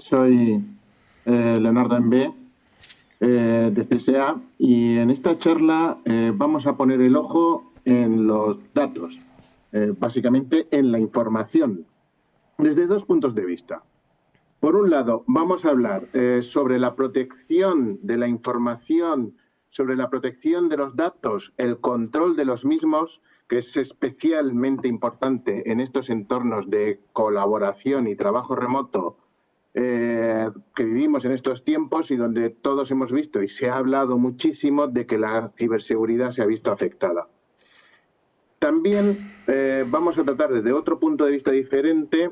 Soy Leonardo Envé, de CSA, y en esta charla vamos a poner el ojo en los datos, básicamente en la información, desde dos puntos de vista. Por un lado, vamos a hablar sobre la protección de la información, sobre la protección de los datos, el control de los mismos, que es especialmente importante en estos entornos de colaboración y trabajo remoto que vivimos en estos tiempos y donde todos hemos visto y se ha hablado muchísimo de que la ciberseguridad se ha visto afectada. También vamos a tratar desde otro punto de vista diferente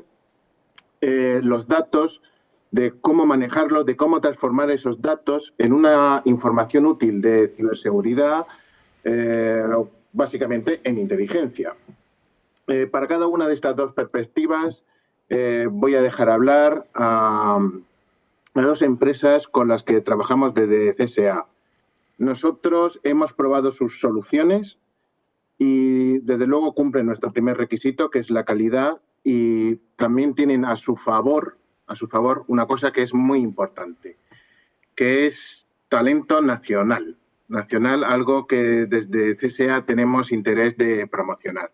los datos, de cómo manejarlos, de cómo transformar esos datos en una información útil de ciberseguridad, básicamente en inteligencia. Para cada una de estas dos perspectivas voy a dejar hablar a dos empresas con las que trabajamos desde CSA. Nosotros hemos probado sus soluciones y desde luego cumplen nuestro primer requisito, que es la calidad, y también tienen a su favor una cosa que es muy importante, que es talento nacional. Nacional, algo que desde CSA tenemos interés de promocionar.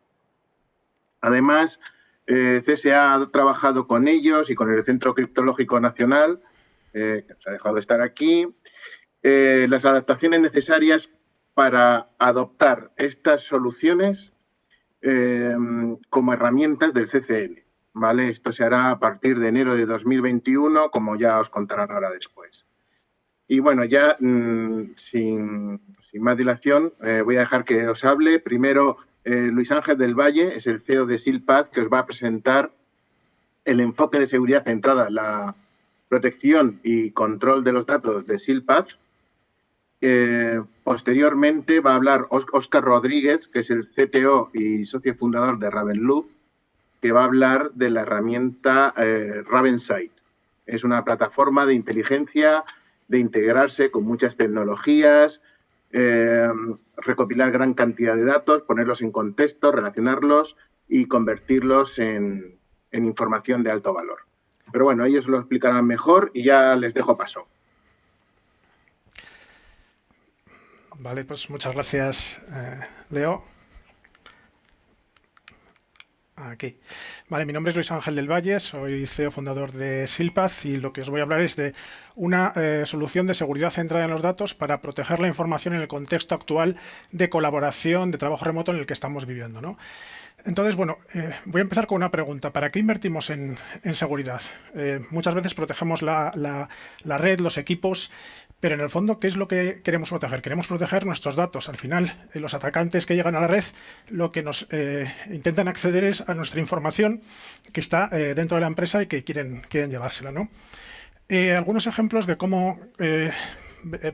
Además, CSA ha trabajado con ellos y con el Centro Criptológico Nacional, que nos ha dejado de estar aquí, las adaptaciones necesarias para adoptar estas soluciones como herramientas del CCN. ¿Vale? Esto se hará a partir de enero de 2021, como ya os contarán ahora después. Y bueno, ya sin más dilación, voy a dejar que os hable. Primero, Luis Ángel del Valle, es el CEO de SealPath, que os va a presentar el enfoque de seguridad centrada en la protección y control de los datos de SealPath. Posteriormente va a hablar Óscar Rodríguez, que es el CTO y socio fundador de Ravenloop, que va a hablar de la herramienta Ravensight. Es una plataforma de inteligencia, de integrarse con muchas tecnologías, recopilar gran cantidad de datos, ponerlos en contexto, relacionarlos y convertirlos en información de alto valor. Pero bueno, ellos lo explicarán mejor y ya les dejo paso. Vale, pues muchas gracias, Leo. Aquí. Vale, mi nombre es Luis Ángel del Valle, soy CEO fundador de SealPath y lo que os voy a hablar es de una solución de seguridad centrada en los datos para proteger la información en el contexto actual de colaboración, de trabajo remoto en el que estamos viviendo, ¿no? Entonces, bueno, voy a empezar con una pregunta. ¿Para qué invertimos en seguridad? Muchas veces protegemos la red, los equipos, pero en el fondo, ¿qué es lo que queremos proteger? Queremos proteger nuestros datos. Al final, los atacantes que llegan a la red, lo que nos intentan acceder es a nuestra información que está dentro de la empresa y que quieren llevársela, ¿no? Algunos ejemplos de cómo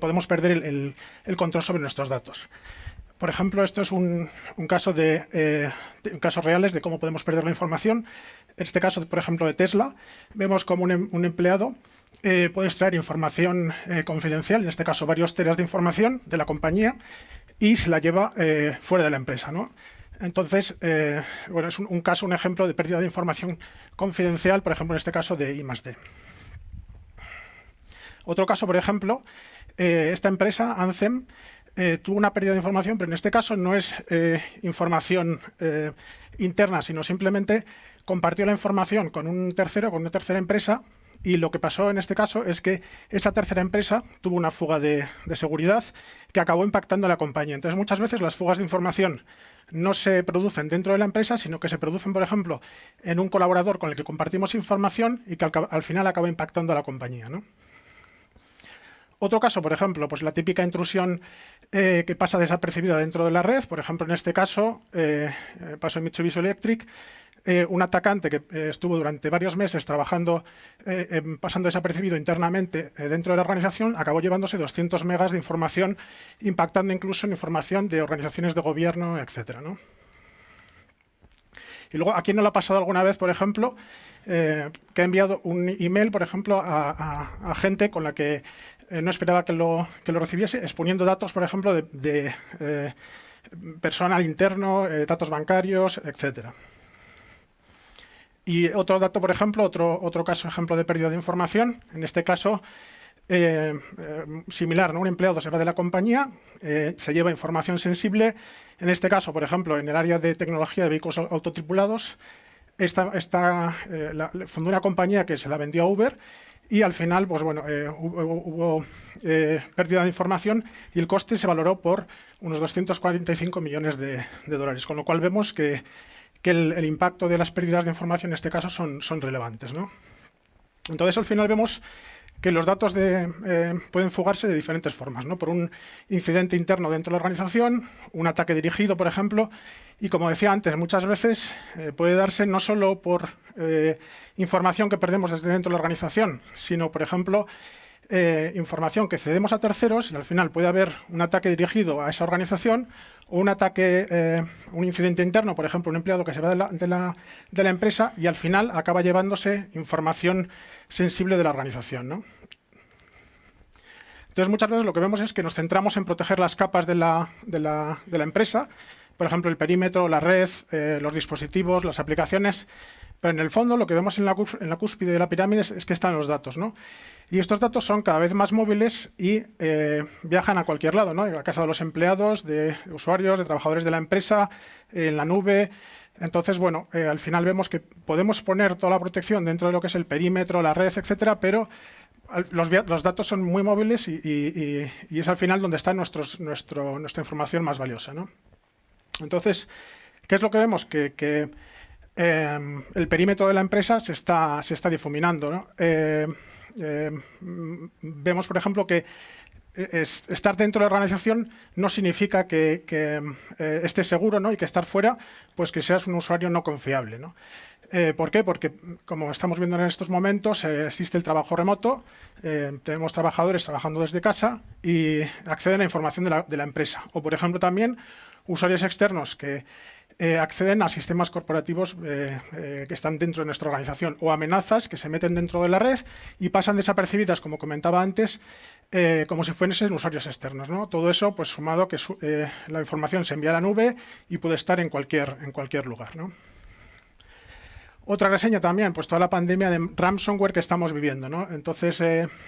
podemos perder el control sobre nuestros datos. Por ejemplo, esto es un caso casos reales de cómo podemos perder la información. En este caso, por ejemplo, de Tesla, vemos como un empleado puede extraer información confidencial, en este caso varios teras de información de la compañía, y se la lleva fuera de la empresa, ¿no? Entonces, bueno, es un ejemplo de pérdida de información confidencial, por ejemplo, en este caso de I+D. Otro caso, por ejemplo, esta empresa, Anthem, tuvo una pérdida de información, pero en este caso no es información interna, sino simplemente compartió la información con un tercero, con una tercera empresa, y lo que pasó en este caso es que esa tercera empresa tuvo una fuga de seguridad que acabó impactando a la compañía. Entonces, muchas veces las fugas de información no se producen dentro de la empresa, sino que se producen, por ejemplo, en un colaborador con el que compartimos información y que al final acaba impactando a la compañía, ¿no? Otro caso, por ejemplo, pues la típica intrusión que pasa desapercibida dentro de la red. Por ejemplo, en este caso, pasó en Mitsubishi Electric, un atacante que estuvo durante varios meses trabajando, pasando desapercibido internamente dentro de la organización, acabó llevándose 200 megas de información, impactando incluso en información de organizaciones de gobierno, etcétera, ¿no? Y luego, ¿a quién no le ha pasado alguna vez, por ejemplo, que ha enviado un email, por ejemplo, a gente con la que no esperaba que lo recibiese, exponiendo datos, por ejemplo, de personal interno, datos bancarios, etcétera? Y otro dato, por ejemplo, otro caso ejemplo de pérdida de información, en este caso similar, ¿no? Un empleado se va de la compañía, se lleva información sensible, en este caso, por ejemplo, en el área de tecnología de vehículos autotripulados, fundó una compañía que se la vendió a Uber y al final pues bueno, hubo pérdida de información y el coste se valoró por unos 245 millones de dólares, con lo cual vemos que el impacto de las pérdidas de información en este caso son relevantes, ¿no? Entonces, al final vemos que los datos pueden fugarse de diferentes formas, ¿no? Por un incidente interno dentro de la organización, un ataque dirigido, por ejemplo, y como decía antes, muchas veces puede darse no solo por información que perdemos desde dentro de la organización, sino, por ejemplo, información que cedemos a terceros y al final puede haber un ataque dirigido a esa organización o un incidente interno, por ejemplo, un empleado que se va de la empresa y al final acaba llevándose información sensible de la organización, ¿no? Entonces, muchas veces lo que vemos es que nos centramos en proteger las capas de la empresa, por ejemplo, el perímetro, la red, los dispositivos, las aplicaciones, pero en el fondo lo que vemos en la cúspide de la pirámide es que están los datos, ¿no? Y estos datos son cada vez más móviles y viajan a cualquier lado, ¿no? A casa de los empleados, de usuarios, de trabajadores de la empresa, en la nube. Entonces, bueno, al final vemos que podemos poner toda la protección dentro de lo que es el perímetro, la red, etcétera, pero los datos son muy móviles y es al final donde está nuestra información más valiosa, ¿no? Entonces, ¿qué es lo que vemos? Que el perímetro de la empresa se está difuminando, ¿no? Vemos, por ejemplo, que estar dentro de la organización no significa que estés seguro, ¿no? Y que estar fuera, pues que seas un usuario no confiable, ¿no? ¿Por qué? Porque, como estamos viendo en estos momentos, existe el trabajo remoto, tenemos trabajadores trabajando desde casa y acceden a información de la empresa. O, por ejemplo, también usuarios externos que acceden a sistemas corporativos que están dentro de nuestra organización o amenazas que se meten dentro de la red y pasan desapercibidas, como comentaba antes, como si fuesen usuarios externos, ¿no? Todo eso, pues sumado que la información se envía a la nube y puede estar en cualquier lugar, ¿no? Otra reseña también, pues toda la pandemia de ransomware que estamos viviendo, ¿no? Entonces,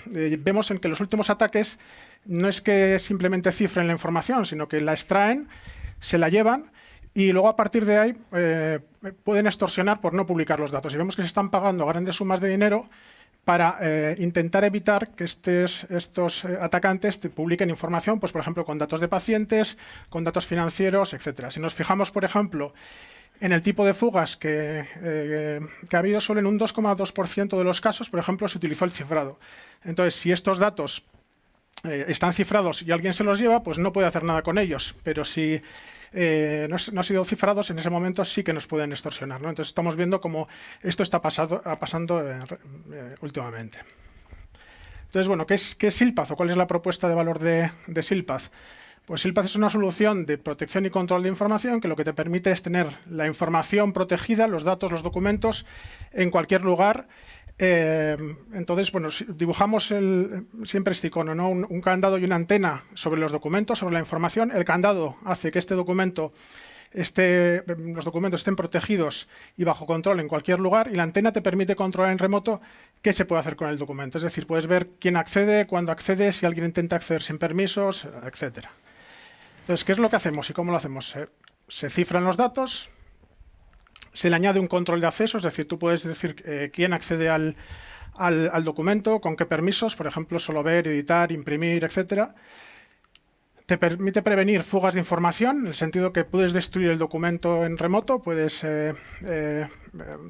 vemos en que los últimos ataques no es que simplemente cifren la información, sino que la extraen, se la llevan y luego a partir de ahí pueden extorsionar por no publicar los datos. Y vemos que se están pagando grandes sumas de dinero para intentar evitar que estos atacantes te publiquen información, pues por ejemplo, con datos de pacientes, con datos financieros, etcétera. Si nos fijamos, por ejemplo, en el tipo de fugas que ha habido, solo en un 2,2% de los casos, por ejemplo, se utilizó el cifrado. Entonces, si estos datos están cifrados y alguien se los lleva, pues no puede hacer nada con ellos. Pero si no han sido cifrados, en ese momento sí que nos pueden extorsionar, ¿no? Entonces, estamos viendo cómo esto está pasando últimamente. Entonces, bueno, ¿qué es SILPAZ o cuál es la propuesta de valor de SILPAZ? Pues SILPAZ es una solución de protección y control de información que lo que te permite es tener la información protegida, los datos, los documentos, en cualquier lugar. Entonces, bueno, dibujamos siempre este icono, ¿no? Un candado y una antena sobre los documentos, sobre la información. El candado hace que los documentos estén protegidos y bajo control en cualquier lugar, y la antena te permite controlar en remoto qué se puede hacer con el documento. Es decir, puedes ver quién accede, cuándo accede, si alguien intenta acceder sin permisos, etcétera. Entonces, ¿qué es lo que hacemos y cómo lo hacemos? Se cifran los datos, se le añade un control de acceso, es decir, tú puedes decir quién accede al documento, con qué permisos, por ejemplo, solo ver, editar, imprimir, etcétera. Te permite prevenir fugas de información, en el sentido que puedes destruir el documento en remoto, puedes, de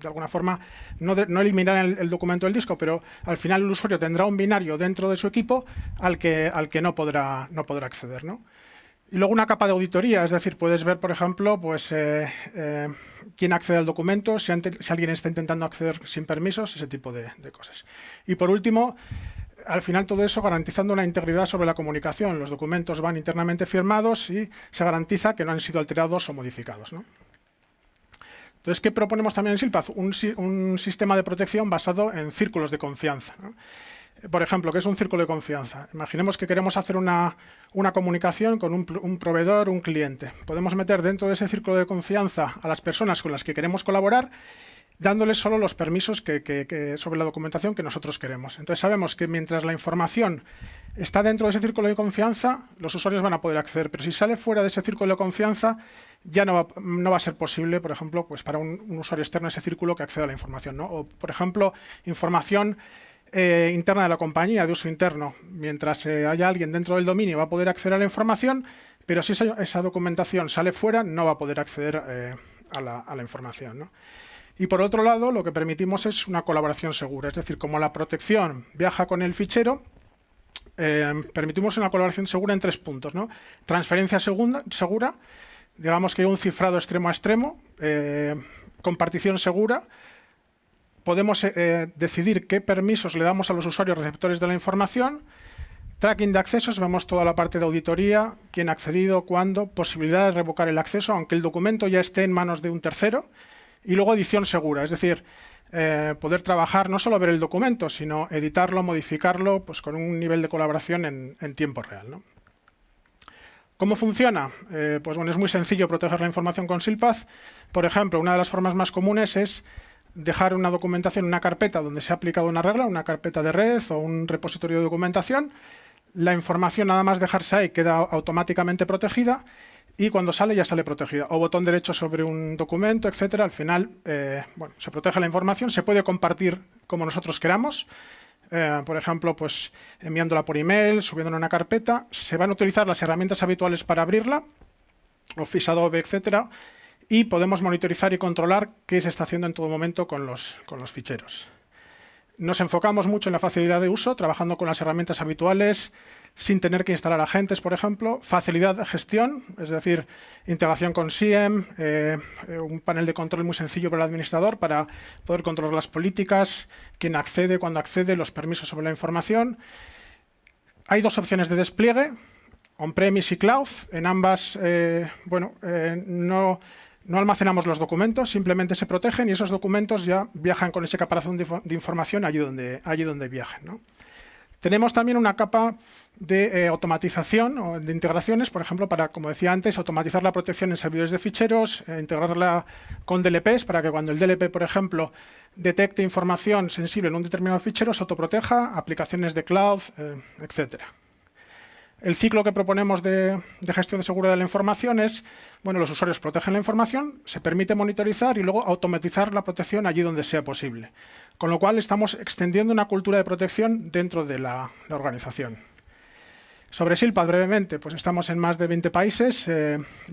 alguna forma, no eliminar el documento del disco, pero al final el usuario tendrá un binario dentro de su equipo al que no podrá acceder, ¿no? Y luego una capa de auditoría, es decir, puedes ver, por ejemplo, pues quién accede al documento, si alguien está intentando acceder sin permisos, ese tipo de cosas. Y por último, al final todo eso garantizando una integridad sobre la comunicación. Los documentos van internamente firmados y se garantiza que no han sido alterados o modificados, ¿no? Entonces, ¿qué proponemos también en SILPAZ? Un sistema de protección basado en círculos de confianza, ¿no? Por ejemplo, ¿qué es un círculo de confianza? Imaginemos que queremos hacer una comunicación con un proveedor, un cliente. Podemos meter dentro de ese círculo de confianza a las personas con las que queremos colaborar dándoles solo los permisos sobre la documentación que nosotros queremos. Entonces sabemos que mientras la información está dentro de ese círculo de confianza, los usuarios van a poder acceder, pero si sale fuera de ese círculo de confianza, ya no va a ser posible, por ejemplo, pues para un usuario externo ese círculo que acceda a la información, ¿no? O, por ejemplo, información interna de la compañía, de uso interno. Mientras haya alguien dentro del dominio va a poder acceder a la información, pero si esa documentación sale fuera, no va a poder acceder a la información, ¿no? Y por otro lado, lo que permitimos es una colaboración segura. Es decir, como la protección viaja con el fichero, permitimos una colaboración segura en 3 puntos, ¿no? Transferencia segura, digamos que hay un cifrado extremo a extremo, compartición segura. Podemos decidir qué permisos le damos a los usuarios receptores de la información. Tracking de accesos, vemos toda la parte de auditoría, quién ha accedido, cuándo, posibilidad de revocar el acceso, aunque el documento ya esté en manos de un tercero. Y luego edición segura, es decir, poder trabajar, no solo ver el documento, sino editarlo, modificarlo, pues con un nivel de colaboración en tiempo real, ¿no? ¿Cómo funciona? Pues bueno, es muy sencillo proteger la información con SILPath. Por ejemplo, una de las formas más comunes es dejar una documentación en una carpeta donde se ha aplicado una regla, una carpeta de red o un repositorio de documentación. La información, nada más dejarse ahí, queda automáticamente protegida y cuando sale ya sale protegida. O botón derecho sobre un documento, etcétera. Al final, bueno, se protege la información, se puede compartir como nosotros queramos. Por ejemplo, pues enviándola por email, subiéndola a una carpeta. Se van a utilizar las herramientas habituales para abrirla, Office, Adobe, etcétera. Y podemos monitorizar y controlar qué se está haciendo en todo momento con los ficheros. Nos enfocamos mucho en la facilidad de uso, trabajando con las herramientas habituales, sin tener que instalar agentes, por ejemplo. Facilidad de gestión, es decir, integración con SIEM, un panel de control muy sencillo para el administrador para poder controlar las políticas, quién accede, cuándo accede, los permisos sobre la información. Hay 2 opciones de despliegue, on-premise y cloud. En ambas, no almacenamos los documentos, simplemente se protegen y esos documentos ya viajan con ese caparazón de información allí donde viajen, ¿no? Tenemos también una capa de automatización o de integraciones, por ejemplo, para, como decía antes, automatizar la protección en servidores de ficheros, integrarla con DLPs para que cuando el DLP, por ejemplo, detecte información sensible en un determinado fichero, se autoproteja, aplicaciones de cloud, etcétera. El ciclo que proponemos de gestión de seguridad de la información es, bueno, los usuarios protegen la información, se permite monitorizar y luego automatizar la protección allí donde sea posible. Con lo cual estamos extendiendo una cultura de protección dentro de la organización. Sobre SILPath, brevemente, pues estamos en más de 20 países,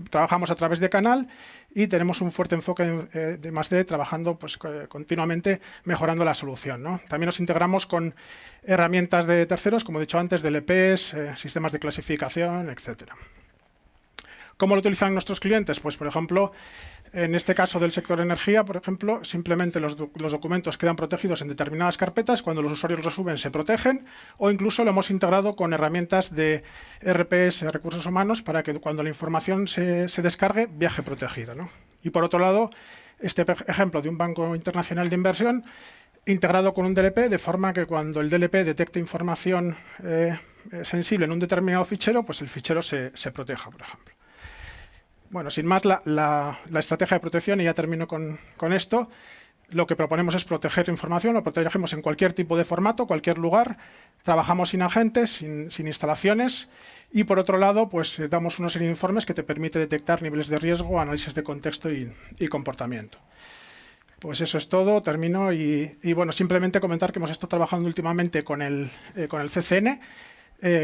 trabajamos a través de canal y tenemos un fuerte enfoque de +D trabajando pues, continuamente mejorando la solución, ¿no? También nos integramos con herramientas de terceros, como he dicho antes, DLPs, sistemas de clasificación, etcétera. ¿Cómo lo utilizan nuestros clientes? Pues, por ejemplo, en este caso del sector energía, por ejemplo, simplemente los documentos quedan protegidos en determinadas carpetas, cuando los usuarios los suben se protegen, o incluso lo hemos integrado con herramientas de RPs, recursos humanos, para que cuando la información se descargue, viaje protegida, ¿no? Y por otro lado, este ejemplo de un banco internacional de inversión, integrado con un DLP, de forma que cuando el DLP detecte información sensible en un determinado fichero, pues el fichero se proteja, por ejemplo. Bueno, sin más, la estrategia de protección, y ya termino con esto, lo que proponemos es proteger información, lo protegemos en cualquier tipo de formato, cualquier lugar, trabajamos sin agentes, sin instalaciones, y por otro lado, pues damos una serie de informes que te permite detectar niveles de riesgo, análisis de contexto y comportamiento. Pues eso es todo, termino, y bueno, simplemente comentar que hemos estado trabajando últimamente con el CCN,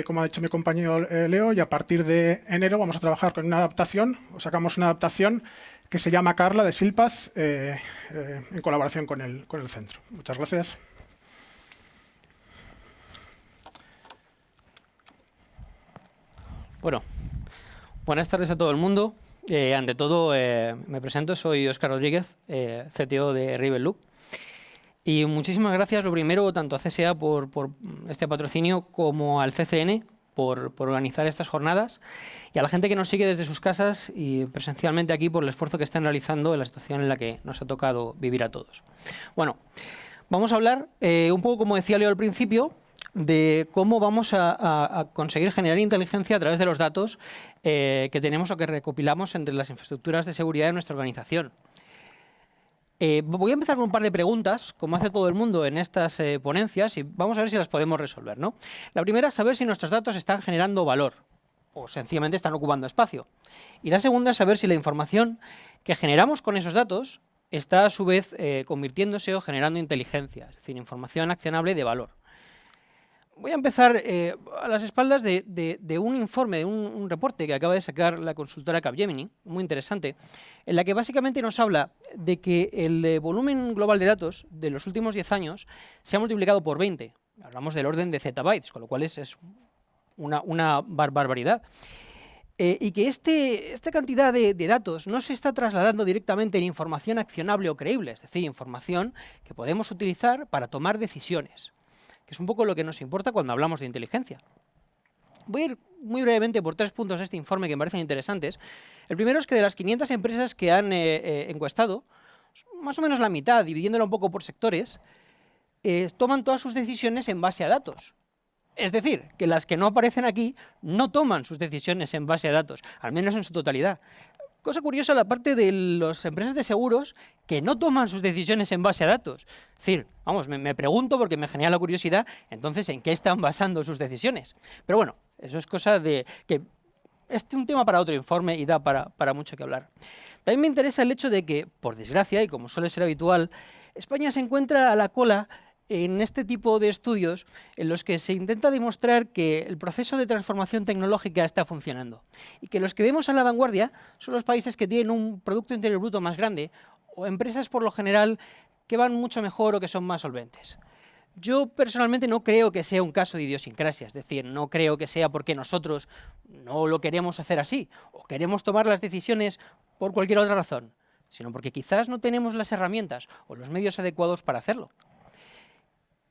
como ha dicho mi compañero Leo, y a partir de enero vamos a trabajar con una adaptación, sacamos una adaptación que se llama Carla de SILPath en colaboración con el centro. Muchas gracias. Bueno, buenas tardes a todo el mundo. Ante todo, me presento, soy Óscar Rodríguez, CTO de Riverloop. Y muchísimas gracias, lo primero, tanto a CSA por este patrocinio como al CCN por organizar estas jornadas y a la gente que nos sigue desde sus casas y presencialmente aquí por el esfuerzo que están realizando en la situación en la que nos ha tocado vivir a todos. Bueno, vamos a hablar un poco, como decía Leo al principio, de cómo vamos a conseguir generar inteligencia a través de los datos que tenemos o que recopilamos entre las infraestructuras de seguridad de nuestra organización. Voy a empezar con un par de preguntas, como hace todo el mundo en estas ponencias, y vamos a ver si las podemos resolver, ¿no? La primera es saber si nuestros datos están generando valor o sencillamente están ocupando espacio. Y la segunda es saber si la información que generamos con esos datos está a su vez convirtiéndose o generando inteligencia, es decir, información accionable de valor. Voy a empezar a las espaldas de un informe, de un reporte que acaba de sacar la consultora Capgemini, muy interesante, en la que básicamente nos habla de que el volumen global de datos de los últimos 10 años se ha multiplicado por 20. Hablamos del orden de zettabytes, con lo cual es una barbaridad. Y que esta cantidad de datos no se está trasladando directamente en información accionable o creíble, es decir, información que podemos utilizar para tomar decisiones, que es un poco lo que nos importa cuando hablamos de inteligencia. Voy a ir muy brevemente por 3 puntos de este informe que me parecen interesantes. El primero es que de las 500 empresas que han encuestado, más o menos la mitad, dividiéndola un poco por sectores, toman todas sus decisiones en base a datos. Es decir, que las que no aparecen aquí no toman sus decisiones en base a datos, al menos en su totalidad. Cosa curiosa la parte de las empresas de seguros que no toman sus decisiones en base a datos. Es decir, vamos, me pregunto porque me genera la curiosidad, entonces, ¿en qué están basando sus decisiones? Pero bueno, eso es cosa de que es un tema para otro informe y da para mucho que hablar. También me interesa el hecho de que, por desgracia, y como suele ser habitual, España se encuentra a la cola en este tipo de estudios en los que se intenta demostrar que el proceso de transformación tecnológica está funcionando y que los que vemos a la vanguardia son los países que tienen un Producto Interior Bruto más grande o empresas por lo general que van mucho mejor o que son más solventes. Yo personalmente no creo que sea un caso de idiosincrasia, es decir, no creo que sea porque nosotros no lo queremos hacer así o queremos tomar las decisiones por cualquier otra razón, sino porque quizás no tenemos las herramientas o los medios adecuados para hacerlo.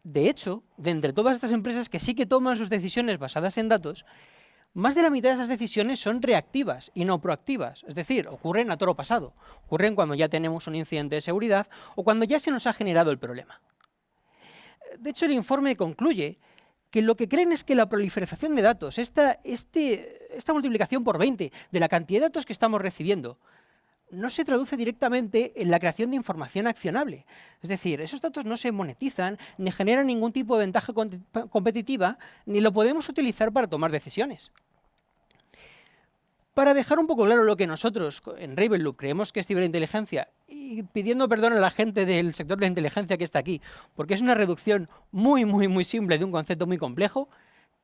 De hecho, de entre todas estas empresas que sí que toman sus decisiones basadas en datos, más de la mitad de esas decisiones son reactivas y no proactivas, es decir, ocurren a toro pasado, ocurren cuando ya tenemos un incidente de seguridad o cuando ya se nos ha generado el problema. De hecho, el informe concluye que lo que creen es que la proliferación de datos, esta multiplicación por 20 de la cantidad de datos que estamos recibiendo, no se traduce directamente en la creación de información accionable. Es decir, esos datos no se monetizan, ni generan ningún tipo de ventaja competitiva, ni lo podemos utilizar para tomar decisiones. Para dejar un poco claro lo que nosotros en Ravenloop creemos que es ciberinteligencia, y pidiendo perdón a la gente del sector de la inteligencia que está aquí, porque es una reducción muy simple de un concepto muy complejo,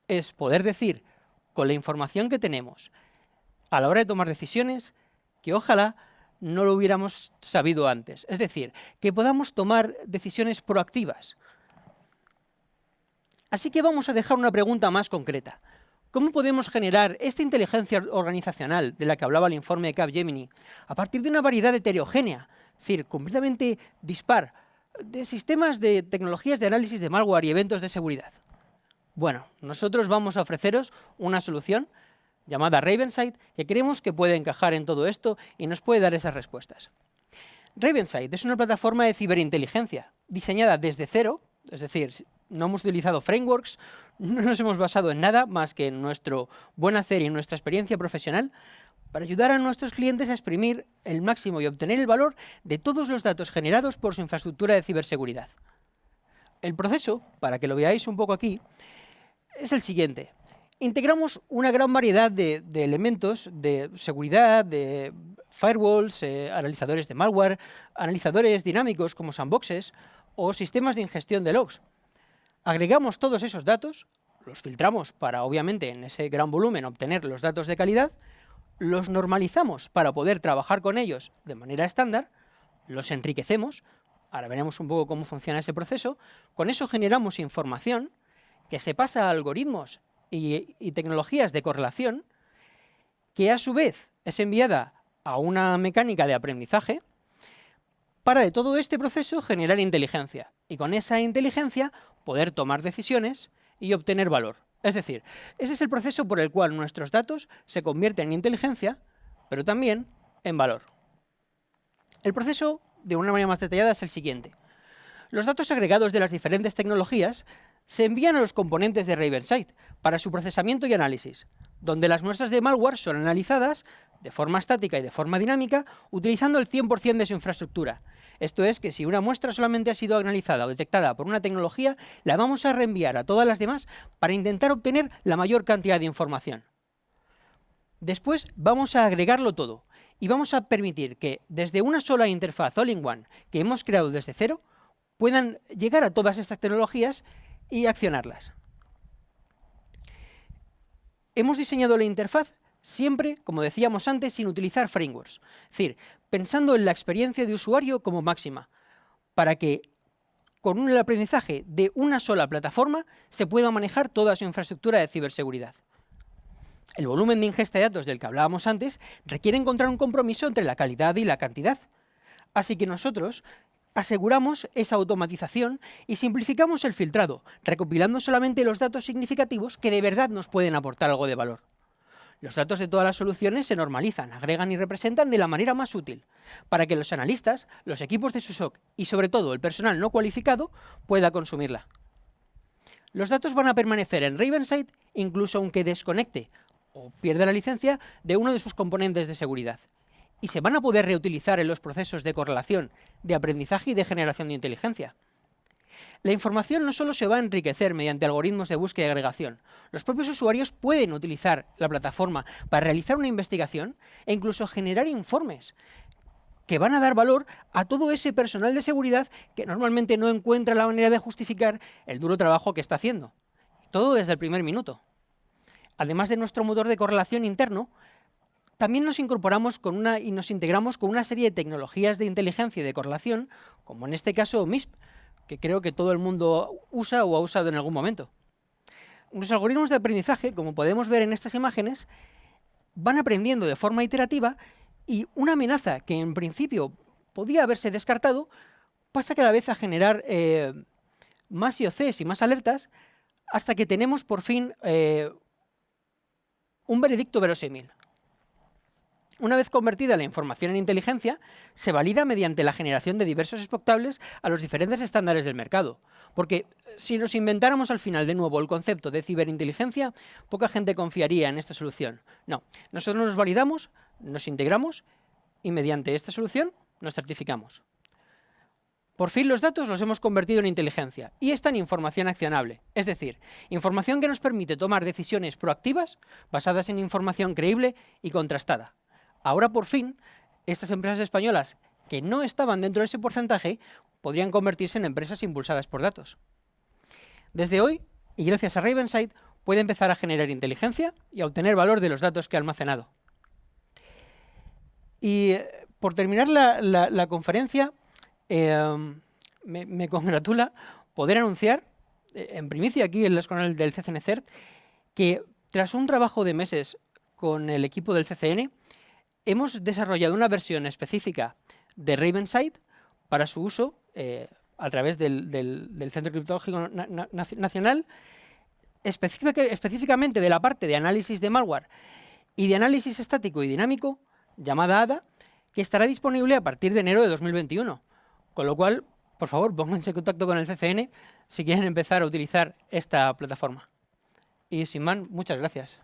es poder decir, con la información que tenemos, a la hora de tomar decisiones, que ojalá no lo hubiéramos sabido antes. Es decir, que podamos tomar decisiones proactivas. Así que vamos a dejar una pregunta más concreta. ¿Cómo podemos generar esta inteligencia organizacional de la que hablaba el informe de Capgemini a partir de una variedad heterogénea, es decir, completamente dispar, de sistemas de tecnologías de análisis de malware y eventos de seguridad? Bueno, nosotros vamos a ofreceros una solución llamada Ravensight, que creemos que puede encajar en todo esto y nos puede dar esas respuestas. Ravensight es una plataforma de ciberinteligencia diseñada desde cero, es decir, no hemos utilizado frameworks, no nos hemos basado en nada más que en nuestro buen hacer y en nuestra experiencia profesional para ayudar a nuestros clientes a exprimir el máximo y obtener el valor de todos los datos generados por su infraestructura de ciberseguridad. El proceso, para que lo veáis un poco aquí, es el siguiente. Integramos una gran variedad de elementos de seguridad, de firewalls, analizadores de malware, analizadores dinámicos como sandboxes o sistemas de ingestión de logs. Agregamos todos esos datos, los filtramos para, obviamente, en ese gran volumen obtener los datos de calidad, los normalizamos para poder trabajar con ellos de manera estándar, los enriquecemos, ahora veremos un poco cómo funciona ese proceso, con eso generamos información que se pasa a algoritmos y tecnologías de correlación, que a su vez es enviada a una mecánica de aprendizaje para de todo este proceso generar inteligencia y con esa inteligencia poder tomar decisiones y obtener valor. Es decir, ese es el proceso por el cual nuestros datos se convierten en inteligencia, pero también en valor. El proceso, de una manera más detallada, es el siguiente. Los datos agregados de las diferentes tecnologías se envían a los componentes de Ravensight para su procesamiento y análisis, donde las muestras de malware son analizadas de forma estática y de forma dinámica, utilizando el 100% de su infraestructura. Esto es que si una muestra solamente ha sido analizada o detectada por una tecnología, la vamos a reenviar a todas las demás para intentar obtener la mayor cantidad de información. Después vamos a agregarlo todo y vamos a permitir que desde una sola interfaz all-in-one que hemos creado desde cero, puedan llegar a todas estas tecnologías y accionarlas. Hemos diseñado la interfaz siempre, como decíamos antes, sin utilizar frameworks. Es decir, pensando en la experiencia de usuario como máxima, para que con el aprendizaje de una sola plataforma se pueda manejar toda su infraestructura de ciberseguridad. El volumen de ingesta de datos del que hablábamos antes requiere encontrar un compromiso entre la calidad y la cantidad. Así que nosotros aseguramos esa automatización y simplificamos el filtrado, recopilando solamente los datos significativos que de verdad nos pueden aportar algo de valor. Los datos de todas las soluciones se normalizan, agregan y representan de la manera más útil, para que los analistas, los equipos de su SOC y sobre todo el personal no cualificado pueda consumirla. Los datos van a permanecer en Ravensite incluso aunque desconecte o pierda la licencia de uno de sus componentes de seguridad. Y se van a poder reutilizar en los procesos de correlación, de aprendizaje y de generación de inteligencia. La información no solo se va a enriquecer mediante algoritmos de búsqueda y agregación. Los propios usuarios pueden utilizar la plataforma para realizar una investigación e incluso generar informes que van a dar valor a todo ese personal de seguridad que normalmente no encuentra la manera de justificar el duro trabajo que está haciendo. Todo desde el primer minuto. Además de nuestro motor de correlación interno, también nos incorporamos y nos integramos con una serie de tecnologías de inteligencia y de correlación, como en este caso MISP, que creo que todo el mundo usa o ha usado en algún momento. Los algoritmos de aprendizaje, como podemos ver en estas imágenes, van aprendiendo de forma iterativa y una amenaza que en principio podía haberse descartado pasa cada vez a generar más IOCs y más alertas hasta que tenemos por fin un veredicto verosímil. Una vez convertida la información en inteligencia, se valida mediante la generación de diversos expectables a los diferentes estándares del mercado. Porque si nos inventáramos al final de nuevo el concepto de ciberinteligencia, poca gente confiaría en esta solución. No, nosotros nos validamos, nos integramos y mediante esta solución nos certificamos. Por fin los datos los hemos convertido en inteligencia y esta en información accionable, es decir, información que nos permite tomar decisiones proactivas basadas en información creíble y contrastada. Ahora, por fin, estas empresas españolas que no estaban dentro de ese porcentaje podrían convertirse en empresas impulsadas por datos. Desde hoy, y gracias a Ravensite, puede empezar a generar inteligencia y a obtener valor de los datos que ha almacenado. Y por terminar la conferencia, me congratula poder anunciar, en primicia aquí en los canales del CCNCERT, que tras un trabajo de meses con el equipo del CCN, hemos desarrollado una versión específica de Ravensite para su uso a través del Centro Criptológico Nacional, específicamente de la parte de análisis de malware y de análisis estático y dinámico, llamada ADA, que estará disponible a partir de enero de 2021. Con lo cual, por favor, pónganse en contacto con el CCN si quieren empezar a utilizar esta plataforma. Y sin más, muchas gracias.